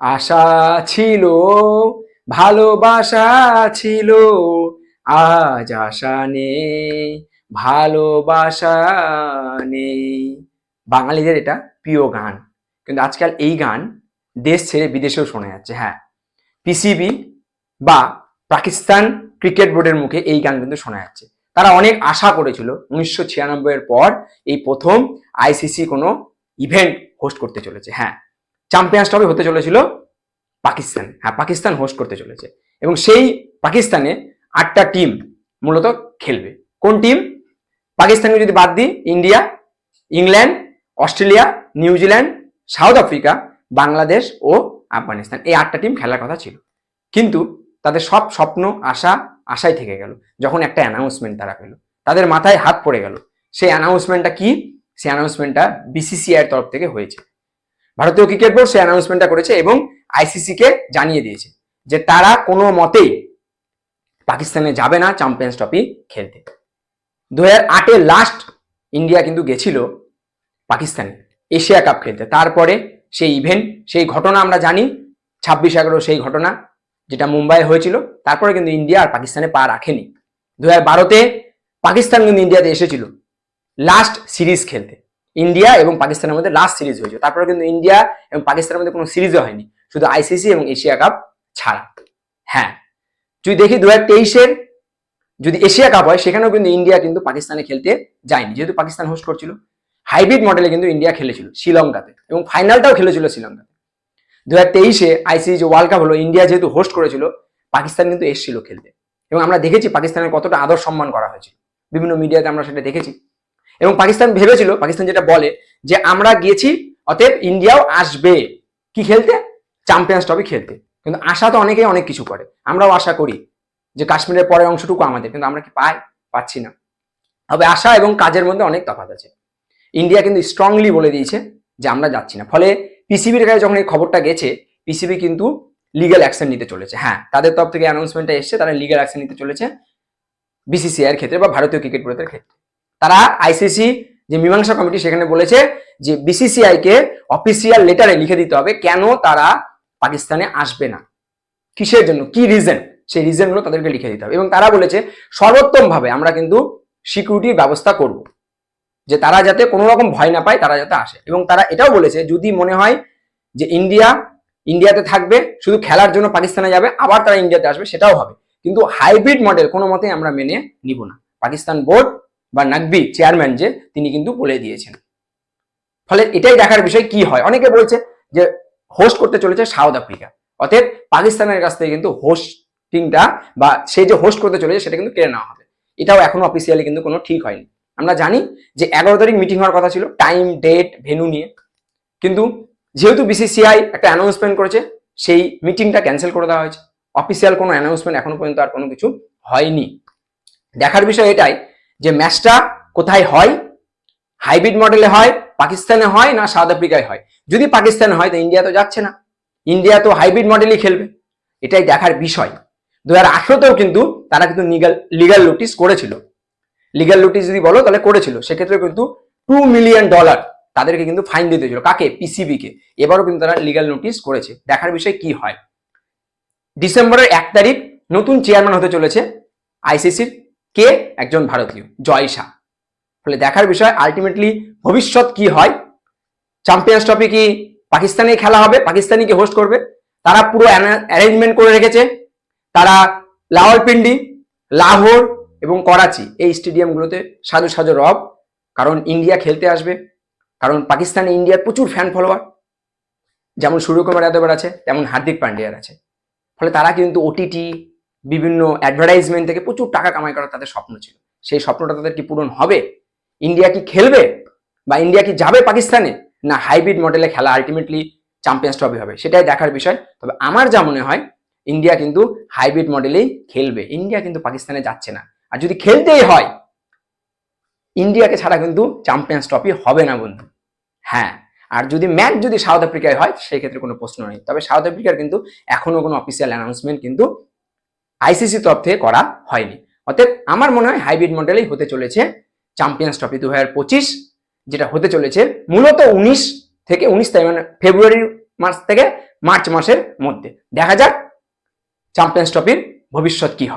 আশা ছিল, ভালোবাসা ছিল, আজ আশা নেই, ভালোবাসা নেই। বাঙালিদের এটা প্রিয় গান, কিন্তু আজকাল এই গান দেশ ছেড়ে বিদেশেও শোনা যাচ্ছে। হ্যাঁ, পিসিবি বা পাকিস্তান ক্রিকেট বোর্ডের মুখে এই গান কিন্তু শোনা যাচ্ছে। তারা অনেক আশা করেছিল 1996 এর পর এই প্রথম আইসিসি কোনো ইভেন্ট হোস্ট করতে চলেছে। হ্যাঁ, চ্যাম্পিয়ন্স ট্রফি হতে চলেছিল পাকিস্তান। হ্যাঁ, পাকিস্তান হোস্ট করতে চলেছে এবং সেই পাকিস্তানে 8টা টিম মূলত খেলবে। কোন টিম? পাকিস্তানকে যদি বাদ দিই, India, England, Australia, New Zealand, South Africa, Bangladesh ও আফগানিস্তান, এই 8টা টিম খেলার কথা ছিল। কিন্তু তাদের সব স্বপ্ন আশায় থেকে গেল যখন একটা অ্যানাউন্সমেন্ট তারা পেল। তাদের মাথায় হাত পড়ে গেল। সেই অ্যানাউন্সমেন্টটা কি? সেই অ্যানাউন্সমেন্টটা বিসিসিআই এর তরফ থেকে হয়েছে। ভারতীয় ক্রিকেট বোর্ড সেই অ্যানাউন্সমেন্টটা করেছে এবং আইসিসি কে জানিয়ে দিয়েছে যে তারা কোনো মতেই পাকিস্তানে যাবে না চ্যাম্পিয়ন্স ট্রফি খেলতে। 2008-এ লাস্ট ইন্ডিয়া কিন্তু গেছিল পাকিস্তানে এশিয়া কাপ খেলতে। তারপরে সেই ইভেন্ট, সেই ঘটনা আমরা জানি, 26/11 সেই ঘটনা যেটা মুম্বাই হয়েছিল। তারপরে কিন্তু ইন্ডিয়া আর পাকিস্তানে পা রাখেনি। 2012-তে পাকিস্তান কিন্তু ইন্ডিয়াতে এসেছিল লাস্ট সিরিজ খেলতে। ইন্ডিয়া এবং পাকিস্তানের মধ্যে লাস্ট সিরিজ হয়েছিল। তারপরে কিন্তু ইন্ডিয়া এবং পাকিস্তানের মধ্যে কোনো সিরিজও হয়নি, শুধু আইসিসি এবং এশিয়া কাপ ছাড়া। হ্যাঁ, যদি দেখি 2023-এর যদি এশিয়া কাপ হয়, সেখানেও কিন্তু ইন্ডিয়া কিন্তু পাকিস্তানে খেলতে যায়নি, যেহেতু পাকিস্তান হোস্ট করছিল। হাইব্রিড মডেলে কিন্তু ইন্ডিয়া খেলেছিল শ্রীলঙ্কাতে এবং ফাইনালটাও খেলেছিল শ্রীলঙ্কাতে। 2023-এ আইসিসি যে ওয়ার্ল্ড কাপ হলো, ইন্ডিয়া যেহেতু হোস্ট করেছিল, পাকিস্তান কিন্তু এসেছিল খেলতে এবং আমরা দেখেছি পাকিস্তানের কতটা আদর সম্মান করা হয়েছিল। বিভিন্ন মিডিয়াতে আমরা সেটা দেখেছি এবং পাকিস্তান ভেবেছিল, পাকিস্তান যেটা বলে যে আমরা গিয়েছি, অতএব ইন্ডিয়াও আসবে কি খেলতে? চ্যাম্পিয়ন্স ট্রফি খেলতে। কিন্তু আশা তো অনেকেই অনেক কিছু করে, আমরাও আশা করি যে কাশ্মীরের পরের অংশটুকু আমাদের, কিন্তু আমরা কি পাচ্ছি না। তবে আশা এবং কাজের মধ্যে অনেক তফাৎ আছে। ইন্ডিয়া কিন্তু স্ট্রংলি বলে দিয়েছে যে আমরা যাচ্ছি না। ফলে পিসিবির কাছে যখন এই খবরটা গেছে, পিসিবি কিন্তু লিগ্যাল অ্যাকশন নিতে চলেছে। হ্যাঁ, তাদের তরফ থেকে অ্যানাউন্সমেন্টটা এসছে, তারা লিগ্যাল অ্যাকশন নিতে চলেছে বিসিসিআই এর ক্ষেত্রে বা ভারতীয় ক্রিকেট বোর্ডের ক্ষেত্রে। তারা আইসিসি যে মীমাংসা কমিটি, সেখানে বলেছে যে বিসিসিআই কে অফিসিয়াল লেটারে লিখে দিতে হবে কেন তারা পাকিস্তানে আসবে না, কিসের জন্য, কি রিজন, সেই রিজনগুলো তাদেরকে লিখে দিতে হবে। এবং তারা বলেছে সর্বোত্তম ভাবে আমরা কিন্তু সিকিউরিটির ব্যবস্থা করব, যে তারা যাতে কোনো রকম ভয় না পায়, তারা যাতে আসে। এবং তারা এটাও বলেছে যদি মনে হয় যে ইন্ডিয়াতে থাকবে, শুধু খেলার জন্য পাকিস্তানে যাবে, আবার তারা ইন্ডিয়াতে আসবে, সেটাও হবে, কিন্তু হাইব্রিড মডেল কোনো মতেই আমরা মেনে নিব না। পাকিস্তান বোর্ড বা নাকবি চেয়ারম্যান যে, তিনি কিন্তু বলে দিয়েছেন। ফলে এটাই দেখার বিষয় কি হয়। অনেকে বলছে যে হোস্ট করতে চলেছে সাউথ আফ্রিকা, অতএব পাকিস্তানের কাছ থেকে কিন্তু হোস্টিংটা বা সে যে হোস্ট করতে চলেছে সেটা কিন্তু কেড়ে নেওয়া হবে। এটাও এখনো অফিসিয়ালি কিন্তু কোনো ঠিক হয়নি। আমরা জানি যে 11 তারিখ মিটিং হওয়ার কথা ছিল টাইম, ডেট, ভেন্যু নিয়ে, কিন্তু যেহেতু বিসিসিআই একটা অ্যানাউন্সমেন্ট করেছে, সেই মিটিংটা ক্যান্সেল করে দেওয়া হয়েছে। অফিসিয়াল কোনো অ্যানাউন্সমেন্ট এখনো পর্যন্ত আর কোনো কিছু হয়নি। দেখার বিষয় এটাই যে ম্যাচটা কোথায় হয়, হাইব্রিড মডেলে হয়, পাকিস্তানে হয় না সাউথ আফ্রিকায় হয়। যদি পাকিস্তানে হয় তো ইন্ডিয়া তো যাচ্ছে না, ইন্ডিয়া তো হাইব্রিড মডেলই খেলবে, এটাই দেখার বিষয়। 2018-তেও কিন্তু তারা কিন্তু লিগাল নোটিশ করেছিল, লিগাল নোটিশ যদি বলো তাহলে করেছিল, সেক্ষেত্রে কিন্তু $2 মিলিয়ন তাদেরকে কিন্তু ফাইন দিতে হয়েছিল। কাকে? পিসিবি কে। এবারও কিন্তু তারা লিগাল নোটিশ করেছে। দেখার বিষয় কি হয়। ডিসেম্বরের 1 তারিখ নতুন চেয়ারম্যান হতে চলেছে আইসিসির, কে? একজন ভারতীয়, জয় শাহ। ফলে দেখার বিষয় আলটিমেটলি ভবিষ্যৎ কি হয়। চ্যাম্পিয়ন্স ট্রফি কি পাকিস্তানে খেলা হবে, পাকিস্তানি কি হোস্ট করবে, তারা পুরো অ্যারেঞ্জমেন্ট করে রেখেছে। তারা রাওয়ালপিন্ডি, লাহোর এবং করাচি, এই স্টেডিয়ামগুলোতে সাজো সাজো রব, কারণ ইন্ডিয়া খেলতে আসবে। কারণ পাকিস্তানে ইন্ডিয়ার প্রচুর ফ্যান ফলোয়ার, যেমন সূর্যকুমার যাদবের আছে, তেমন হার্দিক পান্ডিয়ার আছে। ফলে তারা কিন্তু ওটিটি, বিভিন্ন অ্যাডভার্টাইজমেন্ট থেকে প্রচুর টাকা কামাই করার তাদের স্বপ্ন ছিল। সেই স্বপ্নটা তাদের কি পূরণ হবে? ইন্ডিয়া কি খেলবে বা ইন্ডিয়া কি যাবে পাকিস্তানে, না হাইব্রিড মডেলে খেলা আলটিমেটলি চ্যাম্পিয়ন্স ট্রফি হবে, সেটাই দেখার বিষয়। তবে আমার যা মনে হয় ইন্ডিয়া কিন্তু হাইব্রিড মডেলেই খেলবে, ইন্ডিয়া কিন্তু পাকিস্তানে যাচ্ছে না। আর যদি খেলতেই হয়, ইন্ডিয়াকে ছাড়া কিন্তু চ্যাম্পিয়ন্স ট্রফি হবে না বন্ধু। হ্যাঁ, আর যদি ম্যাচ যদি সাউথ আফ্রিকায় হয় সেই ক্ষেত্রে কোনো প্রশ্ন নেই। তবে সাউথ আফ্রিকার কিন্তু এখনো কোনো অফিসিয়াল অ্যানাউন্সমেন্ট কিন্তু আইসিসি তরফ থেকে করা হয়নি। অতএব আমার মনে হয় হাইব্রিড মডেলেই হতে চলেছে চ্যাম্পিয়ন্স ট্রফি 2025, যেটা হতে চলেছে মূলত 19 থেকে 19 তারিখ, মানে ফেব্রুয়ারির মাস থেকে মার্চ মাসের মধ্যে। দেখা যাক চ্যাম্পিয়ন্স ট্রফির ভবিষ্যৎ কি হয়।